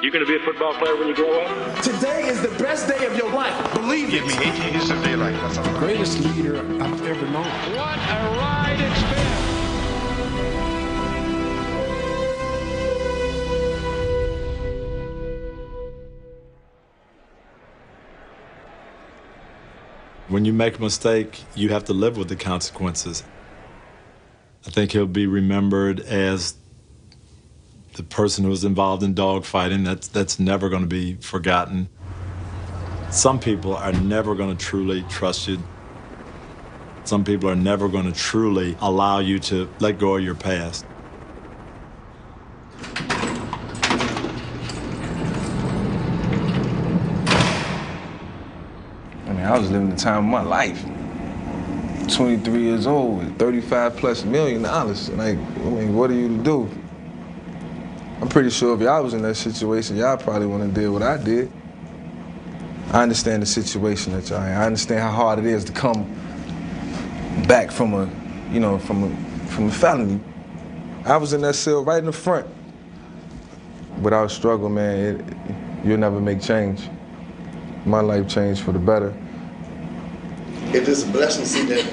You going to be a football player when you grow up? Today is the best day of your life. Believe Give me 18 years of daylight. That's all. The greatest leader I've ever known. What a ride it's been. When you make a mistake, you have to live with the consequences. I think he'll be remembered as the person who was involved in dogfighting. That's never going to be forgotten. Some people are never going to truly trust you. Some people are never going to truly allow you to let go of your past. I was living the time of my life. 23 years old with $35+ million. Like, what are you to do? I'm pretty sure if y'all was in that situation, y'all probably wouldn't deal what I did. I understand the situation that y'all in. I understand how hard it is to come back from a felony. I was in that cell right in the front. Without struggle, man, you'll never make change. My life changed for the better. It is a blessing to see that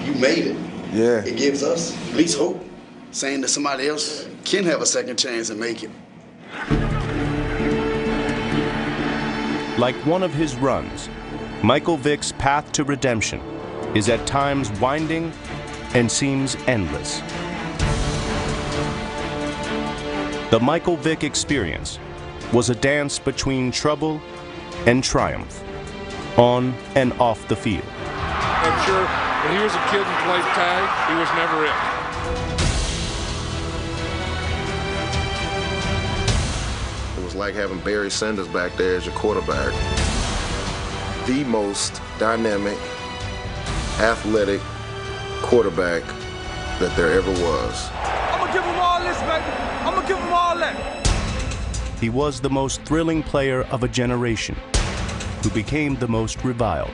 you made it. Yeah. It gives us at least hope, saying that somebody else can have a second chance and make it. Like one of his runs, Michael Vick's path to redemption is at times winding and seems endless. The Michael Vick experience was a dance between trouble and triumph, on and off the field. I'm sure when he was a kid and played tag, he was never it. It was like having Barry Sanders back there as your quarterback. The most dynamic, athletic quarterback that there ever was. I'm gonna give him all this, baby. I'm gonna give him all that. He was the most thrilling player of a generation, who became the most reviled.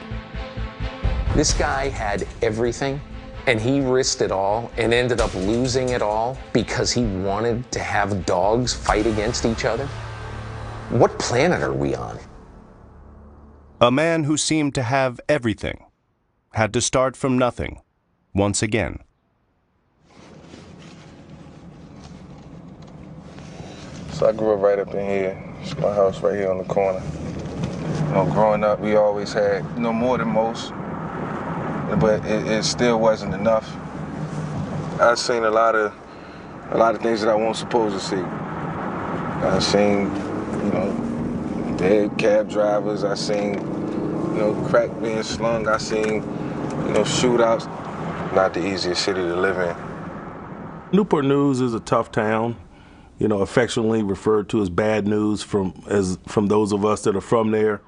This guy had everything, and he risked it all and ended up losing it all because he wanted to have dogs fight against each other? What planet are we on? A man who seemed to have everything had to start from nothing once again. So I grew up right up in here. It's my house right here on the corner. Growing up, we always had, more than most, but it still wasn't enough. I've seen a lot of things that I wasn't supposed to see. I've seen, dead cab drivers. I've seen, crack being slung. I've seen, shootouts. Not the easiest city to live in. Newport News is a tough town, affectionately referred to as bad news from those of us that are from there.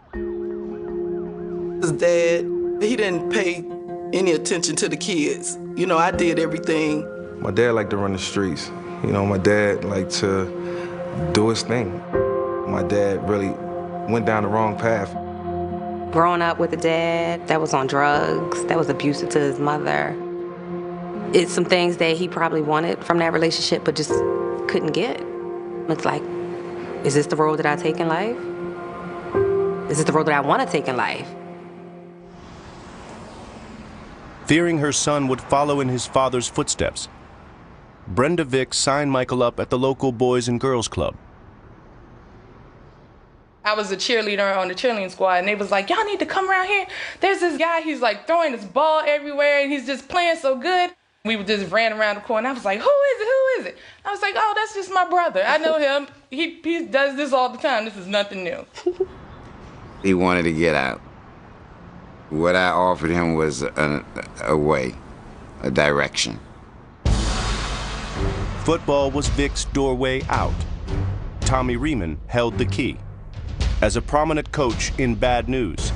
His dad, he didn't pay any attention to the kids. I did everything. My dad liked to run the streets. My dad liked to do his thing. My dad really went down the wrong path. Growing up with a dad that was on drugs, that was abusive to his mother. It's some things that he probably wanted from that relationship but just couldn't get. It's like, is this the road that I take in life? Is this the road that I want to take in life? Fearing her son would follow in his father's footsteps, Brenda Vick signed Michael up at the local Boys and Girls Club. I was a cheerleader on the cheerleading squad, and they was like, y'all need to come around here. There's this guy, he's like throwing this ball everywhere, and he's just playing so good. We just ran around the corner. I was like, who is it? Who is it? I was like, oh, that's just my brother. I know him. He does this all the time. This is nothing new. He wanted to get out. What I offered him was a way, a direction. Football was Vick's doorway out. Tommy Riemann held the key. As a prominent coach in Bad News,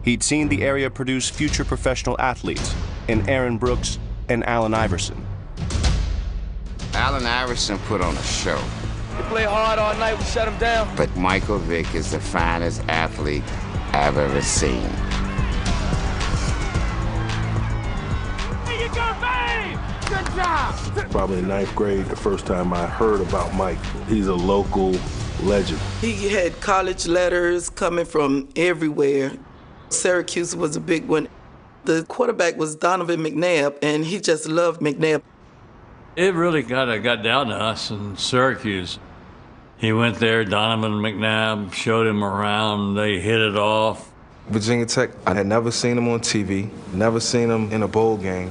he'd seen the area produce future professional athletes in Aaron Brooks and Allen Iverson. Allen Iverson put on a show. They play hard all night, we shut him down. But Michael Vick is the finest athlete I've ever seen. Here you go, babe! Good job! Probably in ninth grade, the first time I heard about Mike. He's a local legend. He had college letters coming from everywhere. Syracuse was a big one. The quarterback was Donovan McNabb, and he just loved McNabb. It really got down to us in Syracuse. He went there, Donovan McNabb showed him around, they hit it off. Virginia Tech, I had never seen him on TV, never seen him in a bowl game.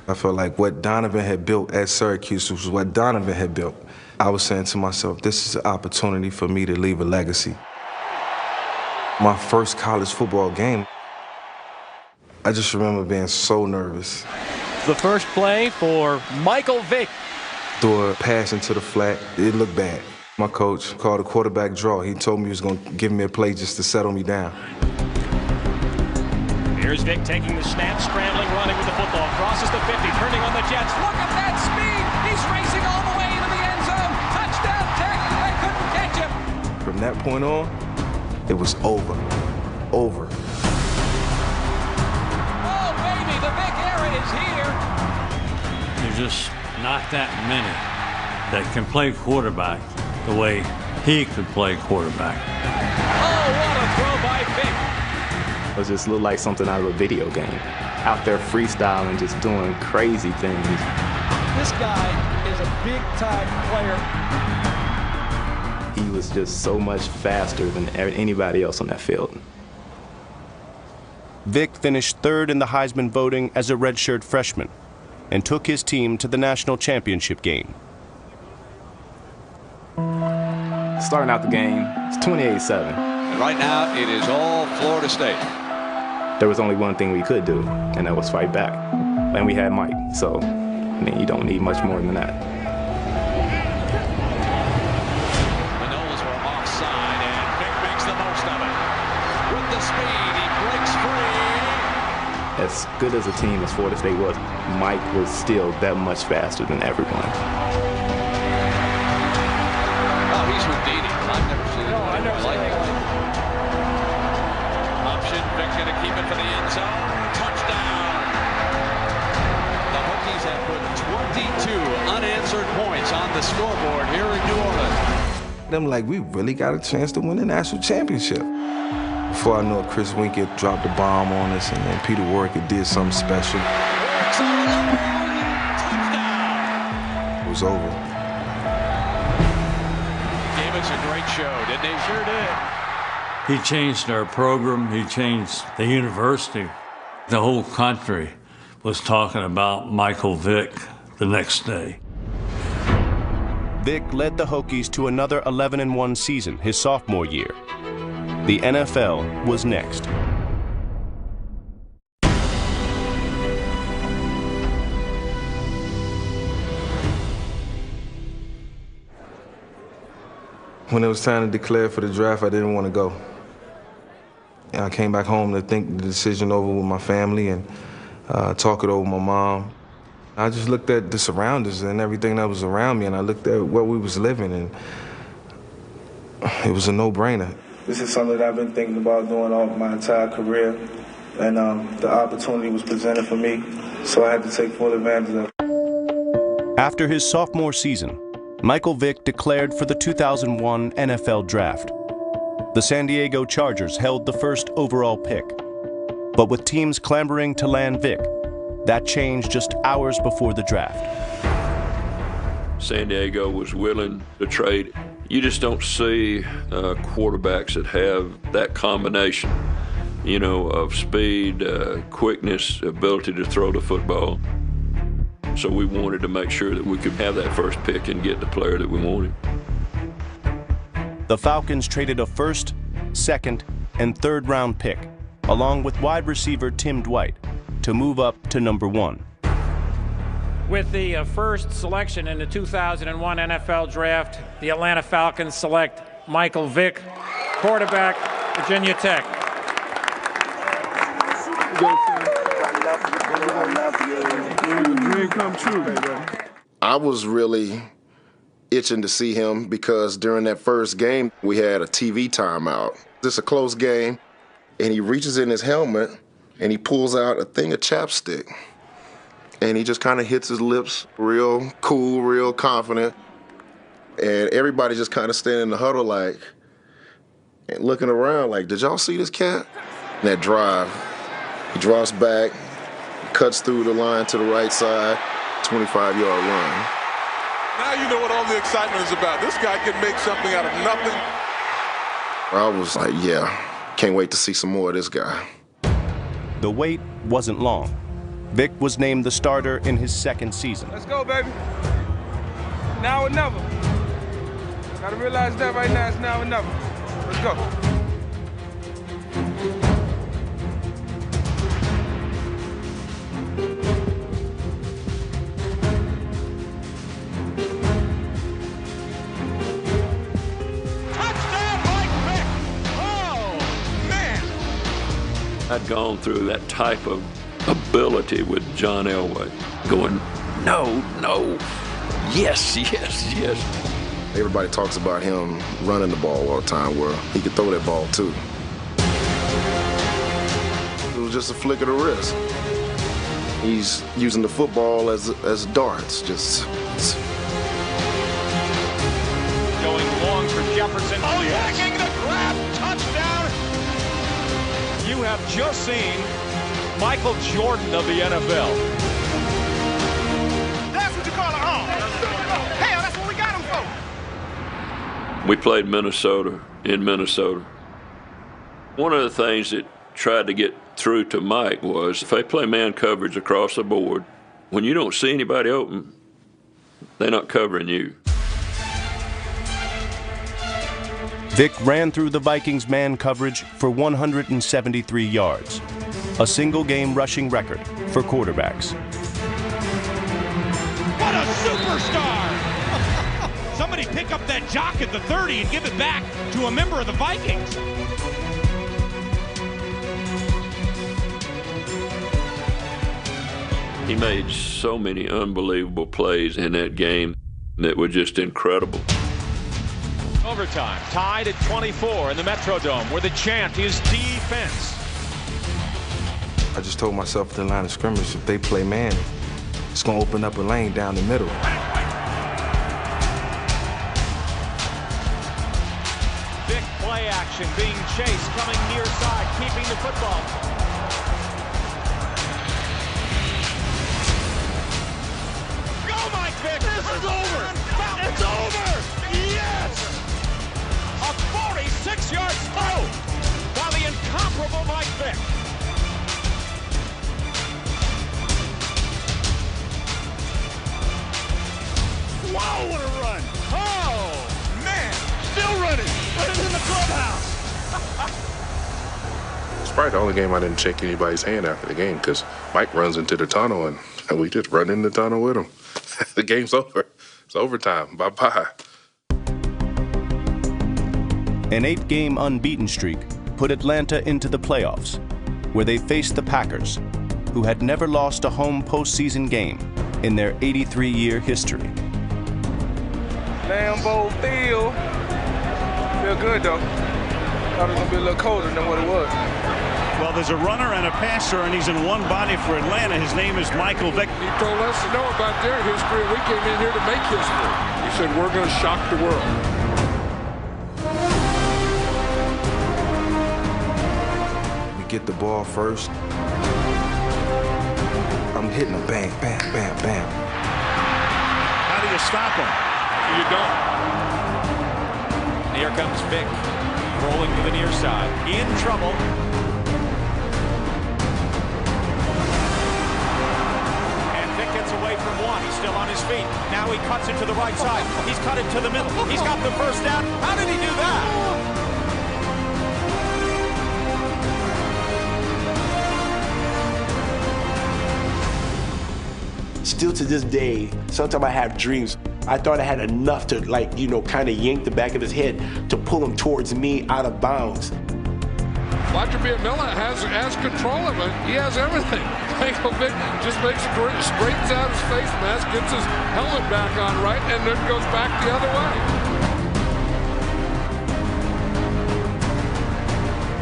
I felt like what Donovan had built at Syracuse was what Donovan had built. I was saying to myself, this is an opportunity for me to leave a legacy. My first college football game, I just remember being so nervous. The first play for Michael Vick. Threw a pass into the flat, it looked bad. My coach called a quarterback draw. He told me he was going to give me a play just to settle me down. Here's Vick taking the snap, scrambling, running with the football, crosses the 50, turning on the Jets. Look at that speed! He's racing all the way into the end zone. Touchdown, Tech! They couldn't catch him. From that point on, it was over. Over. Oh, baby, the Vick era is here. There's just not that many that can play quarterback the way he could play quarterback. Oh, what a throw by Vick. It just looked like something out of a video game. Out there freestyling, just doing crazy things. This guy is a big-time player. He was just so much faster than anybody else on that field. Vick finished third in the Heisman voting as a redshirt freshman and took his team to the national championship game. Starting out the game, it's 28-7. And right now, it is all Florida State. There was only one thing we could do, and that was fight back. And we had Mike, so, I mean, you don't need much more than that. Manolas were offside, and Vick makes the most of it. With the speed, he breaks free. As good as a team as Florida State was, Mike was still that much faster than everyone. Oh, he's Houdini. I've never seen anyone like him. Option, Vick's going to keep it for the end zone. Touchdown. The Hokies have put 22 unanswered points on the scoreboard here in New Orleans. I'm like, we really got a chance to win the national championship. Before I knew it, Chris Winkett dropped the bomb on us, and then Peter Warrick did something special. It was over. Gave us a great show, didn't they? Sure did. He changed our program, he changed the university. The whole country was talking about Michael Vick the next day. Vick led the Hokies to another 11-1 season his sophomore year. The NFL was next. When it was time to declare for the draft, I didn't want to go. I came back home to think the decision over with my family and talk it over with my mom. I just looked at the surroundings and everything that was around me, and I looked at where we was living, and it was a no-brainer. This is something that I've been thinking about doing all my entire career, and the opportunity was presented for me, so I had to take full advantage of it. After his sophomore season, Michael Vick declared for the 2001 NFL Draft. The San Diego Chargers held the first overall pick. But with teams clamoring to land Vick, that changed just hours before the draft. San Diego was willing to trade. You just don't see quarterbacks that have that combination, you know, of speed, quickness, ability to throw the football. So we wanted to make sure that we could have that first pick and get the player that we wanted. The Falcons traded a first, second, and third round pick, along with wide receiver Tim Dwight, to move up to number 1. With the first selection in the 2001 NFL Draft, the Atlanta Falcons select Michael Vick, quarterback, Virginia Tech. Dream come true, baby. I was really itching to see him because during that first game, we had a TV timeout. It's a close game, and he reaches in his helmet, and he pulls out a thing of chapstick. And he just kind of hits his lips real cool, real confident. And everybody just kind of standing in the huddle like, and looking around like, did y'all see this cat? And that drive, he drops back, cuts through the line to the right side, 25-yard run. Now you know what all the excitement is about. This guy can make something out of nothing. I was like, yeah, can't wait to see some more of this guy. The wait wasn't long. Vick was named the starter in his second season. Let's go, baby. Now or never. Gotta realize that right now, it's now or never. Let's go. I'd gone through that type of ability with John Elway, going, no, no, yes, yes, yes. Everybody talks about him running the ball all the time, where he could throw that ball too. It was just a flick of the wrist. He's using the football as darts, just. Going long for Jefferson. Oh, taking the grab, touchdown. You have just seen Michael Jordan of the NFL. That's what you call a home. Hell, that's what we got him for. We played Minnesota in Minnesota. One of the things that tried to get through to Mike was if they play man coverage across the board, when you don't see anybody open, they're not covering you. Vick ran through the Vikings' man coverage for 173 yards, a single-game rushing record for quarterbacks. What a superstar! Somebody pick up that jock at the 30 and give it back to a member of the Vikings. He made so many unbelievable plays in that game that were just incredible. Overtime, tied at 24 in the Metrodome, where the chant is defense. I just told myself at the line of scrimmage, if they play man, it's going to open up a lane down the middle. Vick play action, being chased, coming near side, keeping the football. Go, Mike Vick! This is over! It's over! Yes! A 46-yard throw by the incomparable Mike Vick. Wow, what a run! Oh, man! Still running! Running in the clubhouse! It's probably the only game I didn't shake anybody's hand after the game, because Mike runs into the tunnel, and we just run in the tunnel with him. The game's over. It's overtime. Bye-bye. An 8-game unbeaten streak put Atlanta into the playoffs, where they faced the Packers, who had never lost a home postseason game in their 83-year history. Lambeau Field. Feel good, though. Thought it was going to be a little colder than what it was. Well, there's a runner and a passer, and he's in one body for Atlanta. His name is Michael Vick. He told us to know about their history, and we came in here to make history. He said, we're going to shock the world. Get the ball first. I'm hitting them, bang, bang, bam, bam. How do you stop him? You don't. And here comes Vick, rolling to the near side. In trouble. And Vick gets away from one. He's still on his feet. Now he cuts it to the right side. He's cut it to the middle. He's got the first down. How did he do that? Still to this day, sometimes I have dreams. I thought I had enough to, kind of yank the back of his head to pull him towards me out of bounds. Roger Biamella has control of it. He has everything. Michael Vick just straightens out his face mask, gets his helmet back on right, and then goes back the other way.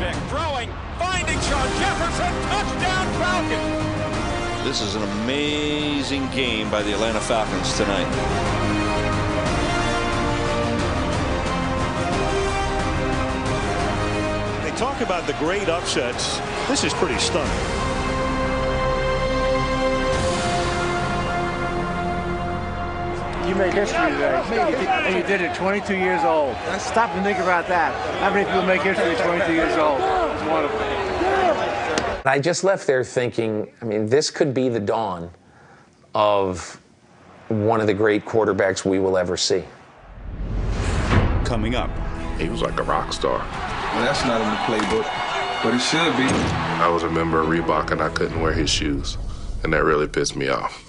Vick throwing, finding Sean Jefferson, touchdown Falcons. This is an amazing game by the Atlanta Falcons tonight. talk about the great upsets. This is pretty stunning. You made history today, and you did it 22 years old. Stop and think about that. How many people make history at 22 years old? It's wonderful. I just left there thinking, I mean, this could be the dawn of one of the great quarterbacks we will ever see. Coming up. He was like a rock star. Well, that's not in the playbook, but it should be. I was a member of Reebok and I couldn't wear his shoes, and that really pissed me off.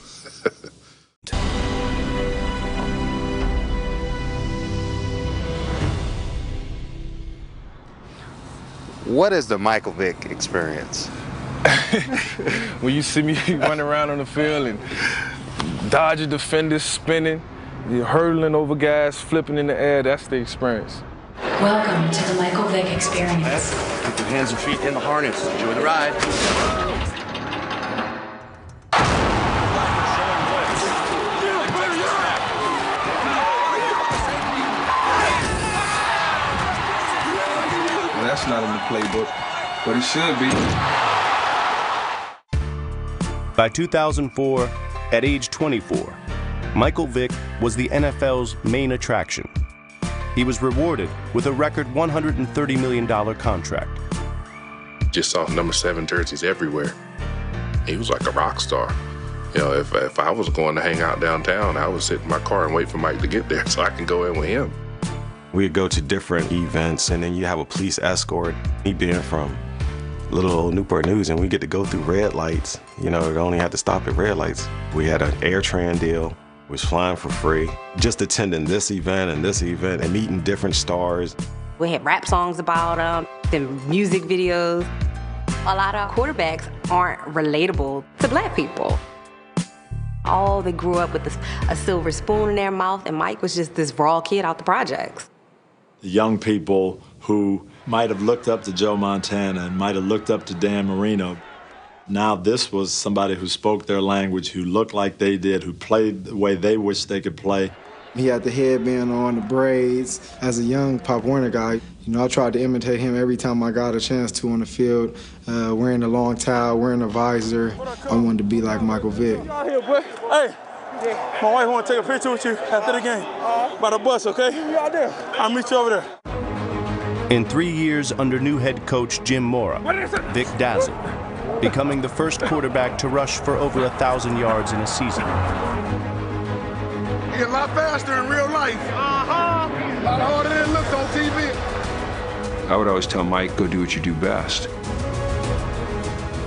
What is the Michael Vick experience? When you see me running around on the field and dodging defenders, spinning, you're hurdling over guys, flipping in the air, that's the experience. Welcome to the Michael Vick experience. Keep your hands and feet in the harness. Enjoy the ride. That's not in the playbook, but it should be. By 2004, at age 24, Michael Vick was the NFL's main attraction. He was rewarded with a record $130 million contract. Just saw number 7 jerseys everywhere. He was like a rock star. You know, if I was going to hang out downtown, I would sit in my car and wait for Mike to get there so I can go in with him. We'd go to different events, and then you have a police escort. He being from little old Newport News, and we get to go through red lights. You know, we only had to stop at red lights. We had an AirTran deal, was flying for free. Just attending this event and meeting different stars. We had rap songs about them, then music videos. A lot of quarterbacks aren't relatable to black people. All they grew up with a silver spoon in their mouth, and Mike was just this raw kid out the projects. Young people who might have looked up to Joe Montana and might have looked up to Dan Marino. Now this was somebody who spoke their language, who looked like they did, who played the way they wished they could play. He had the headband on, the braids. As a young Pop Warner guy, you know, I tried to imitate him every time I got a chance to on the field, wearing the long towel, wearing a visor. I wanted to be like Michael Vick. Out here, boy. Hey, my wife want to take a picture with you after the game. By the bus, okay? Out there. I'll meet you over there. In 3 years under new head coach Jim Mora, Vick dazzled, becoming the first quarterback to rush for over 1,000 yards in a season. He a lot faster in real life. A lot harder than it looks on TV. I would always tell Mike, go do what you do best.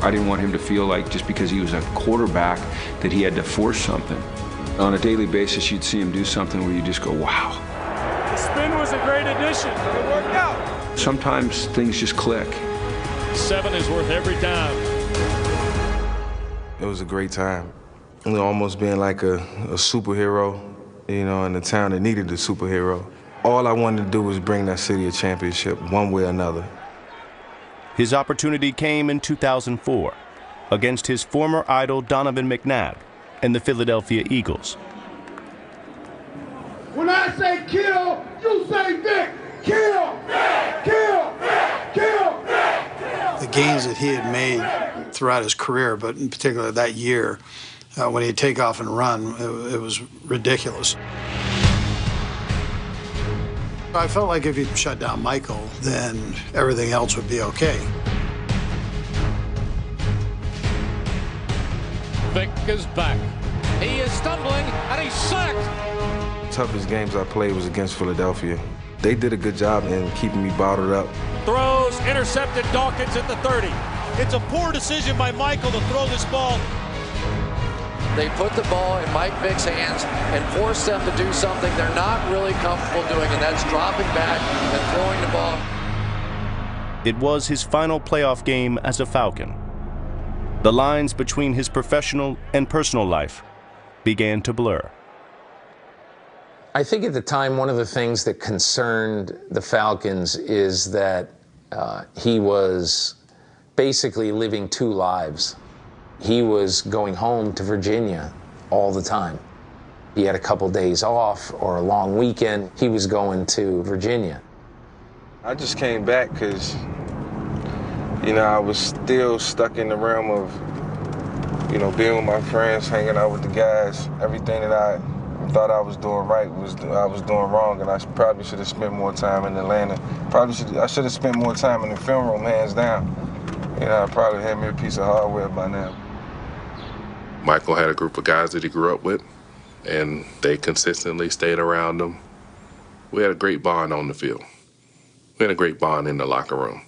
I didn't want him to feel like just because he was a quarterback that he had to force something. On a daily basis, you'd see him do something where you just go, wow. The spin was a great addition. It worked out. Sometimes things just click. 7 is worth every dime. It was a great time. You know, almost being like a superhero, you know, in a town that needed a superhero. All I wanted to do was bring that city a championship one way or another. His opportunity came in 2004 against his former idol Donovan McNabb and the Philadelphia Eagles. When I say kill, you say Vick. Kill! Kill! Kill! The gains that he had made throughout his career, but in particular that year, when he'd take off and run, it was ridiculous. I felt like if he'd shut down Michael, then everything else would be okay. Vick is back. He is stumbling, and he's sacked. Toughest games I played was against Philadelphia. They did a good job in keeping me bottled up. Throws, intercepted Dawkins at the 30. It's a poor decision by Michael to throw this ball. They put the ball in Mike Vick's hands and force them to do something they're not really comfortable doing, and that's dropping back and throwing the ball. It was his final playoff game as a Falcon. The lines between his professional and personal life began to blur. I think at the time, one of the things that concerned the Falcons is that he was basically living 2 lives. He was going home to Virginia all the time. He had a couple days off or a long weekend. He was going to Virginia. I just came back because You know, I was still stuck in the realm of, you know, being with my friends, hanging out with the guys. Everything that I thought I was doing right I was doing wrong, and I probably should have spent more time in Atlanta. I should have spent more time in the film room, hands down. You know, I probably had me a piece of hardware by now. Michael had a group of guys that he grew up with, and they consistently stayed around him. We had a great bond on the field. We had a great bond in the locker room,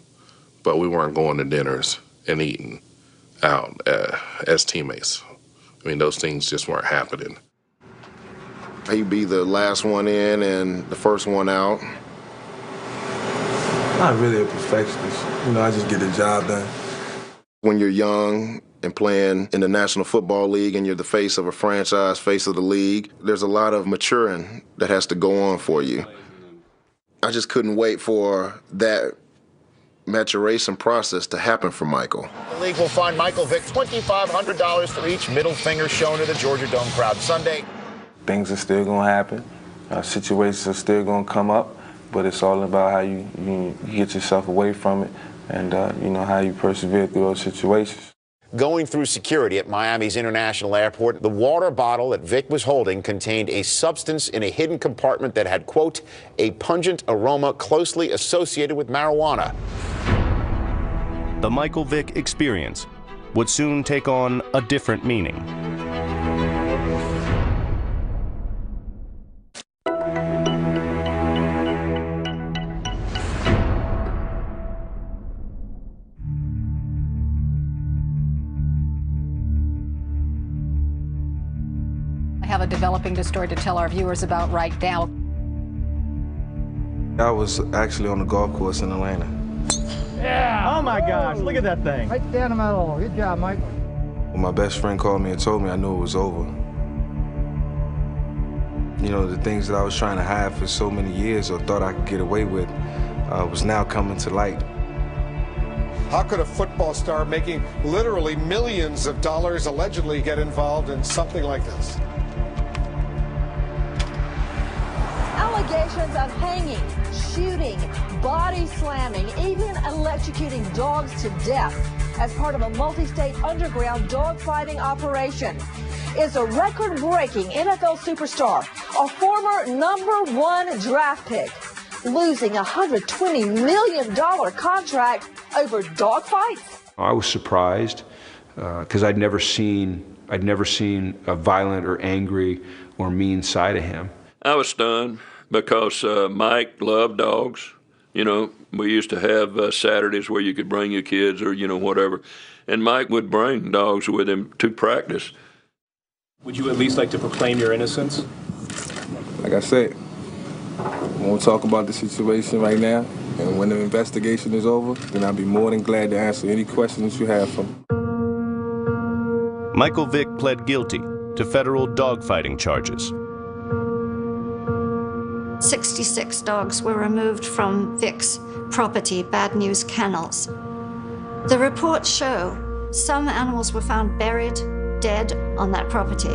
but we weren't going to dinners and eating out as teammates. I mean, those things just weren't happening. He'd be the last one in and the first one out. Not really a perfectionist. You know, I just get the job done. When you're young and playing in the National Football League and you're the face of a franchise, face of the league, there's a lot of maturing that has to go on for you. I just couldn't wait for that maturation process to happen for Michael. The league will fine Michael Vick $2,500 for each middle finger shown to the Georgia Dome crowd Sunday. Things are still going to happen. Situations are still going to come up, but it's all about how you get yourself away from it and, you know, how you persevere through those situations. Going through security at Miami's International Airport, the water bottle that Vick was holding contained a substance in a hidden compartment that had, quote, a pungent aroma closely associated with marijuana. The Michael Vick experience would soon take on a different meaning. I have a developing story to tell our viewers about right now. I was actually on the golf course in Atlanta. Yeah! Oh my gosh, look at that thing. Right down the middle. Good job, Mike. When my best friend called me and told me, I knew it was over. You know, the things that I was trying to hide for so many years or thought I could get away with was now coming to light. How could a football star making literally millions of dollars allegedly get involved in something like this? Allegations of hanging, shooting, body slamming, even electrocuting dogs to death as part of a multi-state underground dogfighting operation. Is a record-breaking NFL superstar, a former #1 draft pick, losing a $120 million contract over dogfights? I was surprised because I'd never seen a violent or angry or mean side of him. I was stunned because Mike loved dogs. You know, we used to have Saturdays where you could bring your kids or, you know, whatever. And Mike would bring dogs with him to practice. Would you at least like to proclaim your innocence? Like I said, I won't talk about the situation right now. And when the investigation is over, then I'll be more than glad to answer any questions you have for me. Michael Vick pled guilty to federal dogfighting charges. 66 dogs were removed from Vick's property, Bad News Kennels. The reports show some animals were found buried, dead on that property.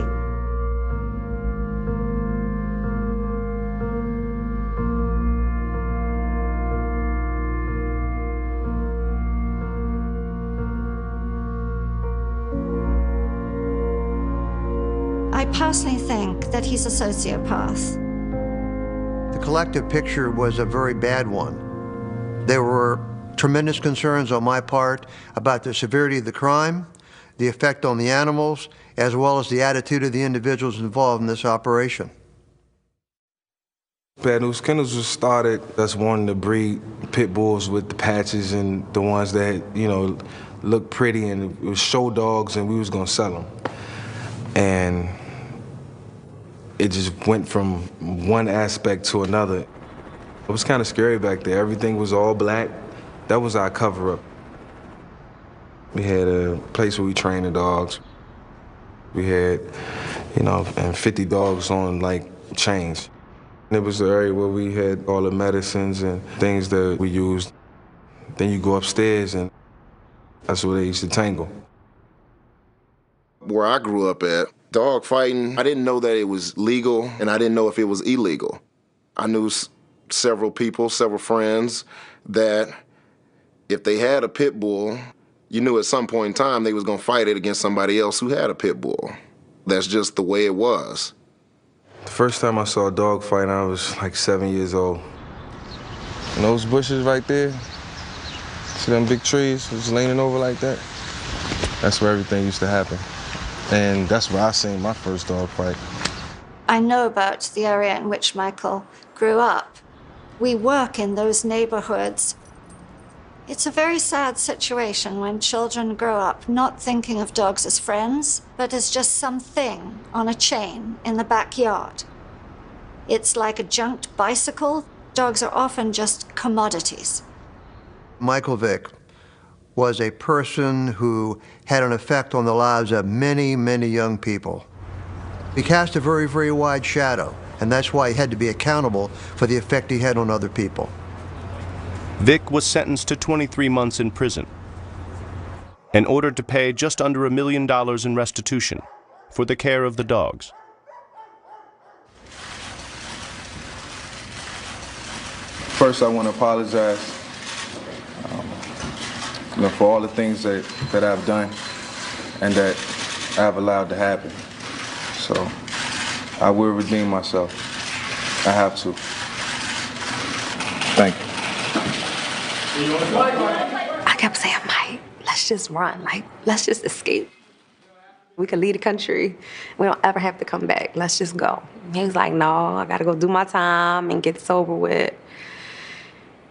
I personally think that he's a sociopath. The collective picture was a very bad one. There were tremendous concerns on my part about the severity of the crime, the effect on the animals, as well as the attitude of the individuals involved in this operation. Bad News Kennels was started us wanting to breed pit bulls with the patches and the ones that, you know, looked pretty, and it was show dogs, and we was gonna sell them. And it just went from one aspect to another. It was kind of scary back there. Everything was all black. That was our cover-up. We had a place where we trained the dogs. We had, you know, and 50 dogs on, like, chains. It was the area where we had all the medicines and things that we used. Then you go upstairs, and that's where they used to tangle. Where I grew up at, dog fighting, I didn't know that it was legal, and I didn't know if it was illegal. I knew several people, several friends that If they had a pit bull, you knew at some point in time they was going to fight it against somebody else who had a pit bull. That's just the way it was. The first time I saw a dog fight, I was like 7 years old. And those bushes right there, see them big trees just leaning over like that? That's where everything used to happen. And that's where I seen my first dog fight. I know about the area in which Michael grew up. We work in those neighborhoods. It's a very sad situation when children grow up not thinking of dogs as friends, but as just something on a chain in the backyard. It's like a junked bicycle. Dogs are often just commodities. Michael Vick was a person who had an effect on the lives of many, many young people. He cast a very, very wide shadow, and that's why he had to be accountable for the effect he had on other people. Vick was sentenced to 23 months in prison and ordered to pay just under $1 million in restitution for the care of the dogs. First, I want to apologize for all the things that I've done and that I've allowed to happen. So I will redeem myself. I have to. Thank you. I kept saying, Mike, let's just run. Like, let's just escape. We could leave the country. We don't ever have to come back. Let's just go. He was like, no, I got to go do my time and get this over with.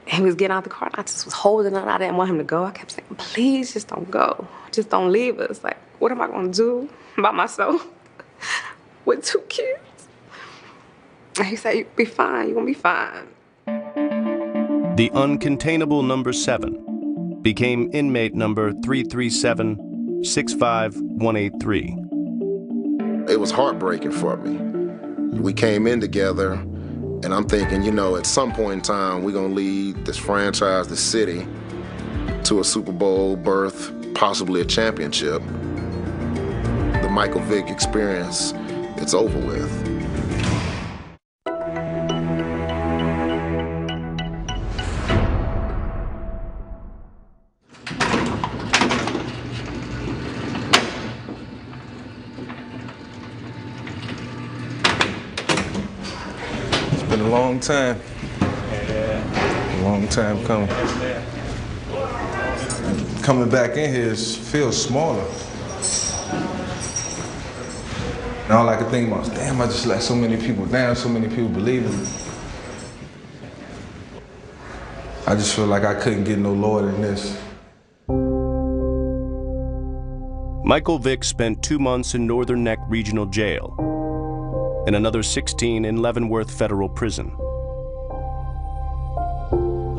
He was getting out the car, and I just was holding him. I didn't want him to go. I kept saying, please, just don't go. Just don't leave us. Like, what am I going to do by myself with 2 kids? And he said, you'll be fine. You're going to be fine. The uncontainable number 7 became inmate number 337-65183. It was heartbreaking for me. We came in together, and I'm thinking, you know, at some point in time, we're going to lead this franchise, this city, to a Super Bowl berth, possibly a championship. The Michael Vick experience, it's over with. It's been a long time. A long time coming. Coming back in here feels smaller. And all I could think about was, damn, I just let so many people down, so many people believe in me. I just feel like I couldn't get no lower than this. Michael Vick spent 2 months in Northern Neck Regional Jail and another 16 in Leavenworth Federal Prison.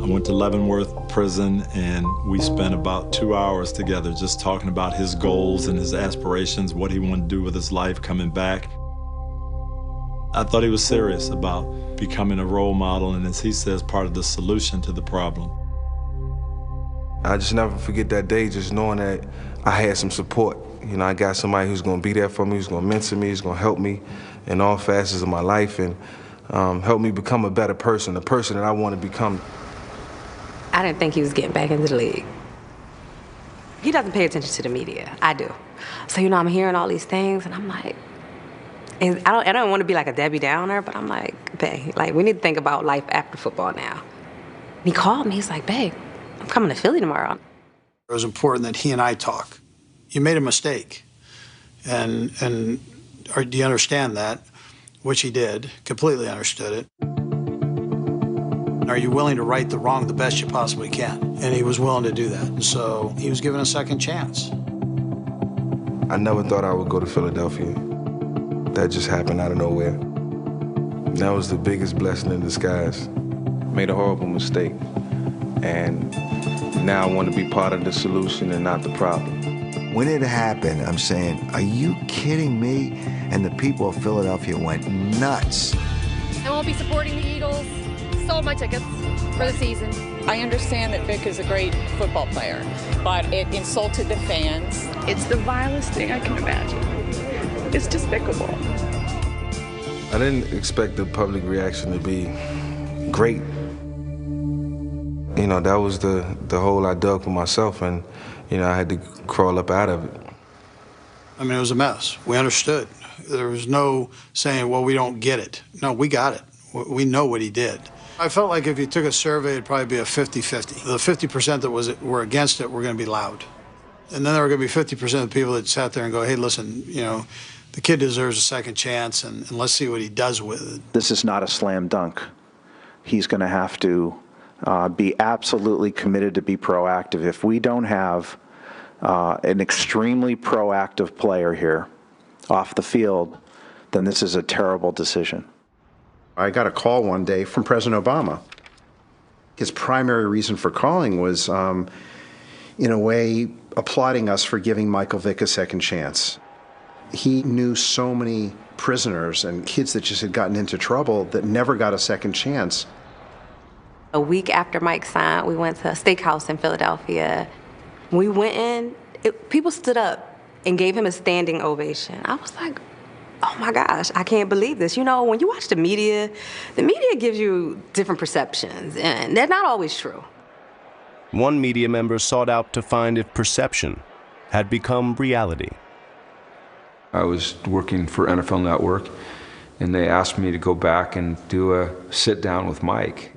I went to Leavenworth Prison, and we spent about 2 hours together just talking about his goals and his aspirations, what he wanted to do with his life coming back. I thought he was serious about becoming a role model and, as he says, part of the solution to the problem. I just never forget that day, just knowing that I had some support. You know, I got somebody who's gonna be there for me, who's gonna mentor me, who's gonna help me in all facets of my life and help me become a better person, the person that I want to become. I didn't think he was getting back into the league. He doesn't pay attention to the media. I do. So, you know, I'm hearing all these things, and I'm like, and I don't want to be like a Debbie Downer, but I'm like, babe, like, we need to think about life after football now. And he called me. He's like, babe, I'm coming to Philly tomorrow. It was important that he and I talk. You made a mistake, and do you understand that? Which he did, completely understood it. Are you willing to right the wrong the best you possibly can? And he was willing to do that. And so he was given a second chance. I never thought I would go to Philadelphia. That just happened out of nowhere. That was the biggest blessing in disguise. Made a horrible mistake. And now I want to be part of the solution and not the problem. When it happened, I'm saying, are you kidding me? And the people of Philadelphia went nuts. I won't be supporting the Eagles. Sold my tickets for the season. I understand that Vick is a great football player, but it insulted the fans. It's the vilest thing I can imagine. It's despicable. I didn't expect the public reaction to be great. You know, that was the hole I dug for myself, and, you know, I had to crawl up out of it. I mean, it was a mess. We understood. There was no saying, well, we don't get it. No, we got it. We know what he did. I felt like if you took a survey, it'd probably be a 50-50. The 50% that were against it were going to be loud. And then there were going to be 50% of the people that sat there and go, hey, listen, you know, the kid deserves a second chance, and let's see what he does with it. This is not a slam dunk. He's going to have to be absolutely committed to be proactive. If we don't have an extremely proactive player here off the field, then this is a terrible decision. I got a call one day from President Obama. His primary reason for calling was, in a way, applauding us for giving Michael Vick a second chance. He knew so many prisoners and kids that just had gotten into trouble that never got a second chance. A week after Mike signed, we went to a steakhouse in Philadelphia. We went in, people stood up and gave him a standing ovation. I was like, oh my gosh, I can't believe this. You know, when you watch the media gives you different perceptions, and they're not always true. One media member sought out to find if perception had become reality. I was working for NFL Network, and they asked me to go back and do a sit-down with Mike.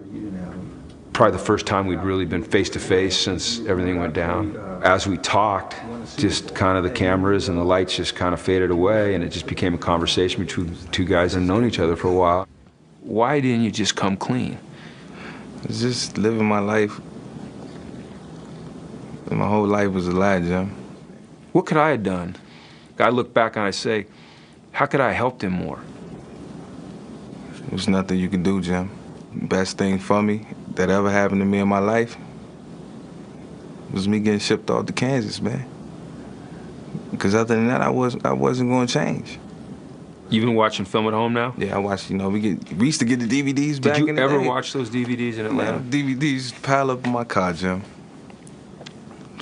Probably the first time we'd really been face-to-face since everything went down. As we talked, just kind of the cameras and the lights just kind of faded away, and it just became a conversation between the two guys that had known each other for a while. Why didn't you just come clean? I was just living my life. My whole life was a lie, Jim. What could I have done? I look back and I say, how could I have helped him more? There's nothing you can do, Jim. Best thing for me that ever happened to me in my life was me getting shipped off to Kansas, man. Because other than that, I wasn't going to change. You been watching film at home now? Yeah, I watched, you know, we used to get the DVDs back in the day. Did you ever watch those DVDs in Atlanta? Man, DVDs pile up in my car, Jim.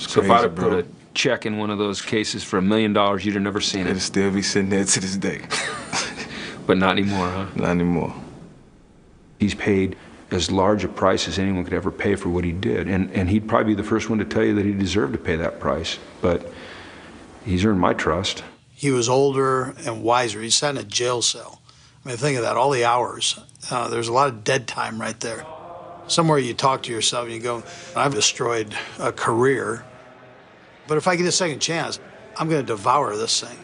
So if I'd have put a check in one of those cases for $1 million, you'd have never seen it. It'd still be sitting there to this day. But not anymore, huh? Not anymore. He's paid as large a price as anyone could ever pay for what he did. And he'd probably be the first one to tell you that he deserved to pay that price. But he's earned my trust. He was older and wiser. He sat in a jail cell. I mean, think of that, all the hours. There's a lot of dead time right there. Somewhere you talk to yourself and you go, I've destroyed a career, but if I get a second chance, I'm going to devour this thing.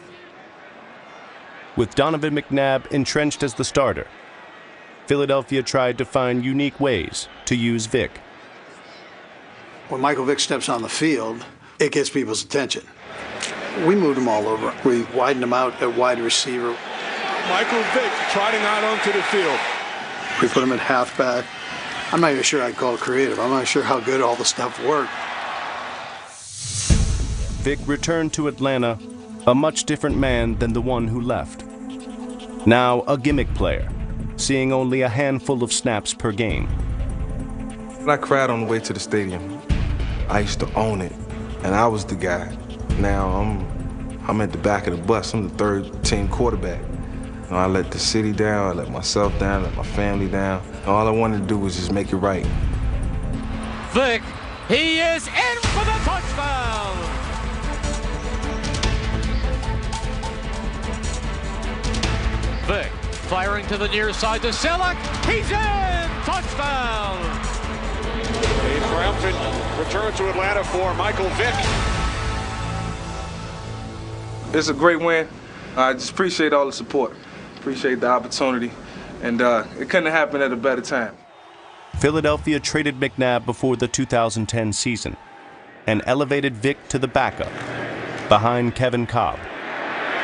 With Donovan McNabb entrenched as the starter, Philadelphia tried to find unique ways to use Vick. When Michael Vick steps on the field, it gets people's attention. We moved him all over. We widened him out at wide receiver. Michael Vick trotting out onto the field. We put him at halfback. I'm not even sure I'd call it creative. I'm not sure how good all the stuff worked. Vick returned to Atlanta a much different man than the one who left. Now a gimmick player, seeing only a handful of snaps per game. I cried on the way to the stadium. I used to own it, and I was the guy. Now I'm at the back of the bus. I'm the third-team quarterback. You know, I let the city down, I let myself down, I let my family down. All I wanted to do was just make it right. Vick, he is in for the touchdown! Vick firing to the near side to Selleck. He's in! Touchdown! A triumphant return to Atlanta for Michael Vick. It's a great win. I just appreciate all the support. Appreciate the opportunity. And it couldn't have happened at a better time. Philadelphia traded McNabb before the 2010 season and elevated Vick to the backup behind Kevin Cobb.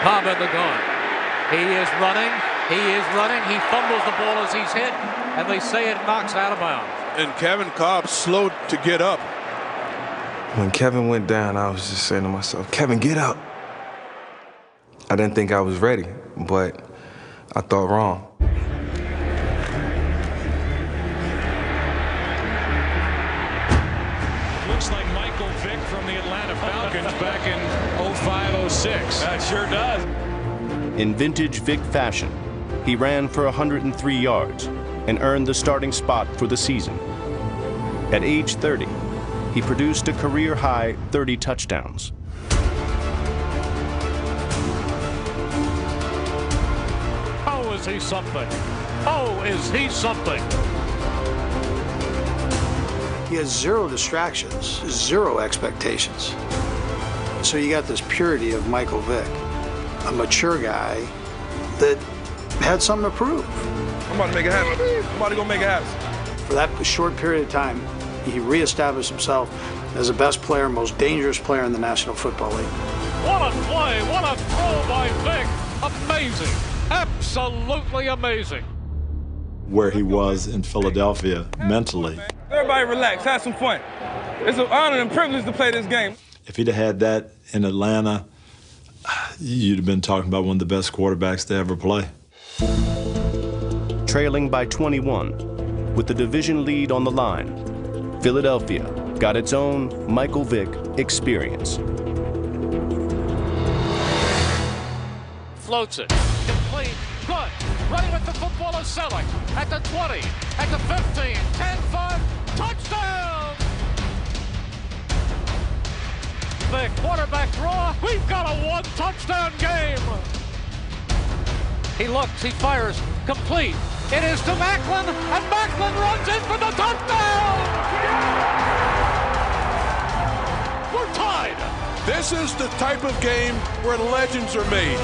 Cobb in the gun. He is running. He is running. He fumbles the ball as he's hit, and they say it knocks out of bounds. And Kevin Cobb slowed to get up. When Kevin went down, I was just saying to myself, Kevin, get up. I didn't think I was ready, but I thought wrong. Looks like Michael Vick from the Atlanta Falcons back in 05-06. That sure does. In vintage Vick fashion, he ran for 103 yards and earned the starting spot for the season. At age 30, he produced a career-high 30 touchdowns. Oh, is he something? Oh, is he something? He has zero distractions, zero expectations. So you got this purity of Michael Vick, a mature guy that had something to prove. I'm about to make it happen. I'm about to go make it happen. For that short period of time, he reestablished himself as the best player, most dangerous player in the National Football League. What a play, what a throw by Vick. Amazing, absolutely amazing. Where he was in Philadelphia mentally. Everybody relax, have some fun. It's an honor and privilege to play this game. If he'd have had that in Atlanta, you'd have been talking about one of the best quarterbacks to ever play. Trailing by 21, with the division lead on the line, Philadelphia got its own Michael Vick experience. Floats it, complete, good. Running with the football is Selleck. At the 20, at the 15, 10-5, touchdown! The quarterback draw, we've got a one-touchdown game! He looks, he fires, complete. It is to Macklin, and Macklin runs in for the touchdown! We're tied! This is the type of game where legends are made.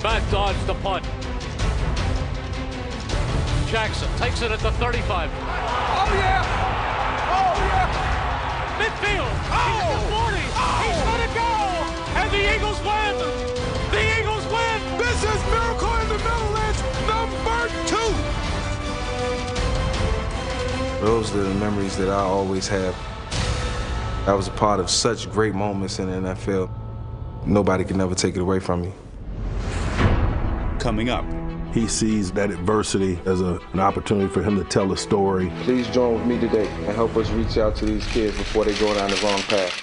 Matt dodged the punt. Jackson takes it at the 35. Oh, yeah! Oh, yeah! Midfield! He's at the 40! He's let it go! And the Eagles win! The Eagles win! This is Miracle in the Meadowlands #2! Those are the memories that I always have. I was a part of such great moments in the NFL. Nobody can never take it away from me. Coming up, he sees that adversity as an opportunity for him to tell a story. Please join with me today and help us reach out to these kids before they go down the wrong path.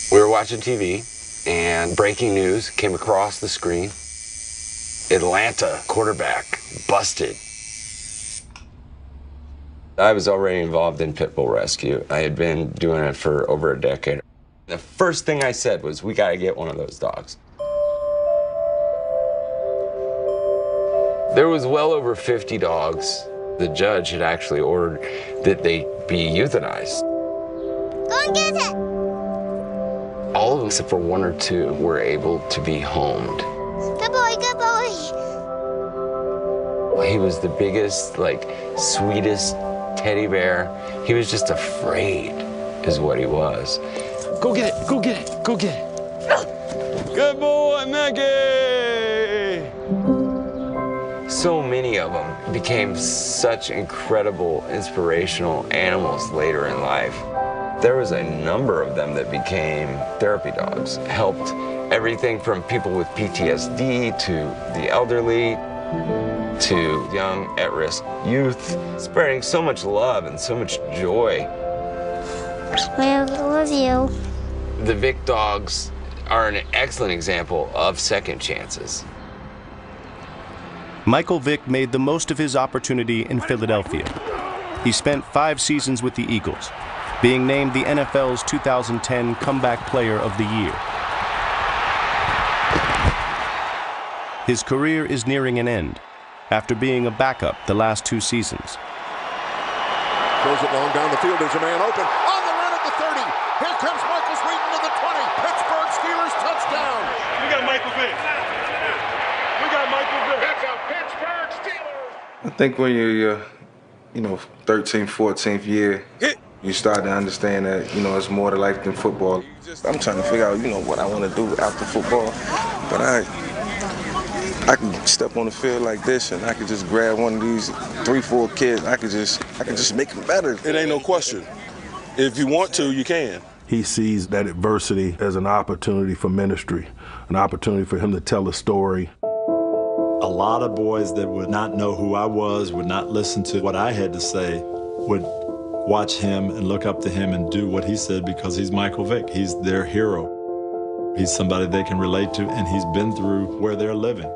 We were watching TV, and breaking news came across the screen. Atlanta quarterback busted. I was already involved in pit bull rescue. I had been doing it for over a decade. The first thing I said was, we gotta get one of those dogs. There was well over 50 dogs. The judge had actually ordered that they be euthanized. Go and get it! All of them, except for one or two, were able to be homed. Good boy, good boy. He was the biggest, sweetest teddy bear. He was just afraid, is what he was. Go get it, go get it, go get it. Good boy, Maggie! So many of them became such incredible, inspirational animals later in life. There was a number of them that became therapy dogs, helped everything from people with PTSD to the elderly to young at-risk youth, spreading so much love and so much joy. I love you. The Vick dogs are an excellent example of second chances. Michael Vick made the most of his opportunity in Philadelphia. He spent 5 seasons with the Eagles, being named the NFL's 2010 Comeback Player of the Year. His career is nearing an end after being a backup the last 2 seasons. Throws it long down the field. There's a man open. On the run at the 30. Here comes Michael Sweeten to the 20. Pittsburgh Steelers touchdown. We got Michael Vick. We got Michael Vick. It's a Pittsburgh Steelers. I think when you're, 13th, 14th year, you start to understand that, it's more to life than football. I'm trying to figure out, what I want to do after football. But I can step on the field like this, and I can just grab one of these 3-4 kids. I can just make them better. It ain't no question. If you want to, you can. He sees that adversity as an opportunity for ministry, an opportunity for him to tell a story. A lot of boys that would not know who I was, would not listen to what I had to say, would watch him and look up to him and do what he said because he's Michael Vick. He's their hero. He's somebody they can relate to, and he's been through where they're living.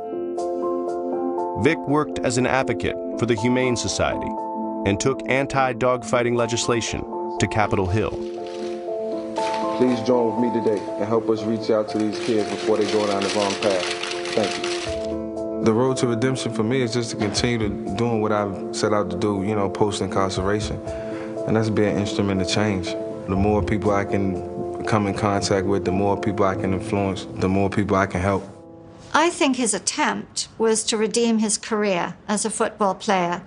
Vick worked as an advocate for the Humane Society and took anti-dogfighting legislation to Capitol Hill. Please join with me today and help us reach out to these kids before they go down the wrong path. Thank you. The road to redemption for me is just to continue to doing what I've set out to do, you know, post-incarceration. And that's be an instrument of change. The more people I can come in contact with, the more people I can influence, the more people I can help. I think his attempt was to redeem his career as a football player.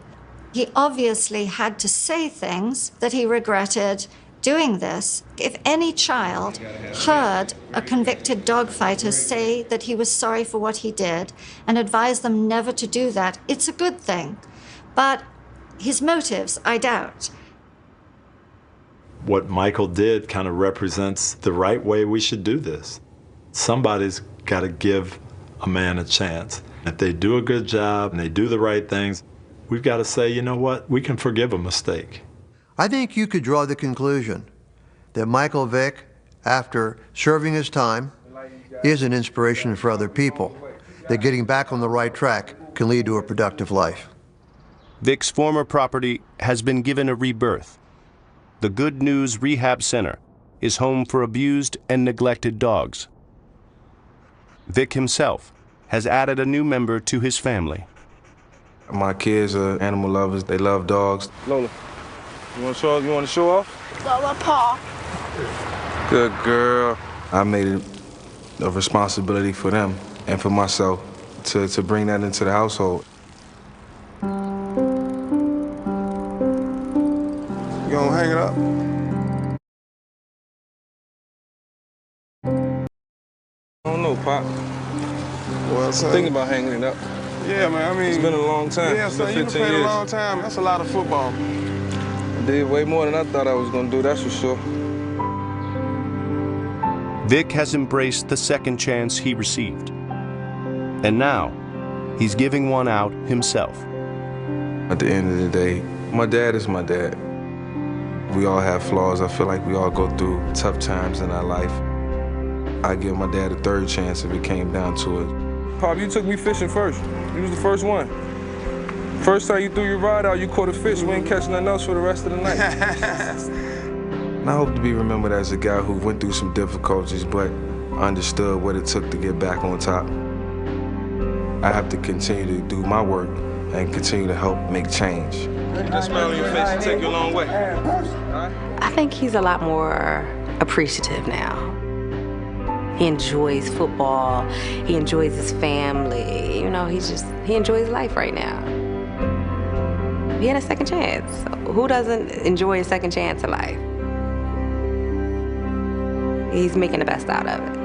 He obviously had to say things that he regretted doing this. If any child heard a convicted dogfighter say that he was sorry for what he did and advised them never to do that, it's a good thing. But his motives, I doubt. What Michael did kind of represents the right way we should do this. Somebody's got to give a man a chance. If they do a good job and they do the right things, we've got to say, you know what, we can forgive a mistake. I think you could draw the conclusion that Michael Vick, after serving his time, is an inspiration for other people, that getting back on the right track can lead to a productive life. Vick's former property has been given a rebirth. The Good News Rehab Center is home for abused and neglected dogs. Vick himself has added a new member to his family. My kids are animal lovers. They love dogs. Lola, you want to show off? Got my paw. Good girl. I made it a responsibility for them and for myself to bring that into the household. You gonna hang it up? I don't know, Pop. Well, I'm thinking about hanging it up. Yeah, man, I mean... It's been a long time. Yeah, son, you've been playing a long time. That's a lot of football. I did way more than I thought I was gonna do, that's for sure. Vick has embraced the second chance he received. And now, he's giving one out himself. At the end of the day, my dad is my dad. We all have flaws. I feel like we all go through tough times in our life. I give my dad a third chance if it came down to it. Pop, you took me fishing first. You was the first one. First time you threw your rod out, you caught a fish. We ain't catch nothing else for the rest of the night. And I hope to be remembered as a guy who went through some difficulties, but understood what it took to get back on top. I have to continue to do my work and continue to help make change. That smile on your face will take you a long way. I think he's a lot more appreciative now. He enjoys football. He enjoys his family. You know, he enjoys life right now. He had a second chance. So who doesn't enjoy a second chance in life? He's making the best out of it.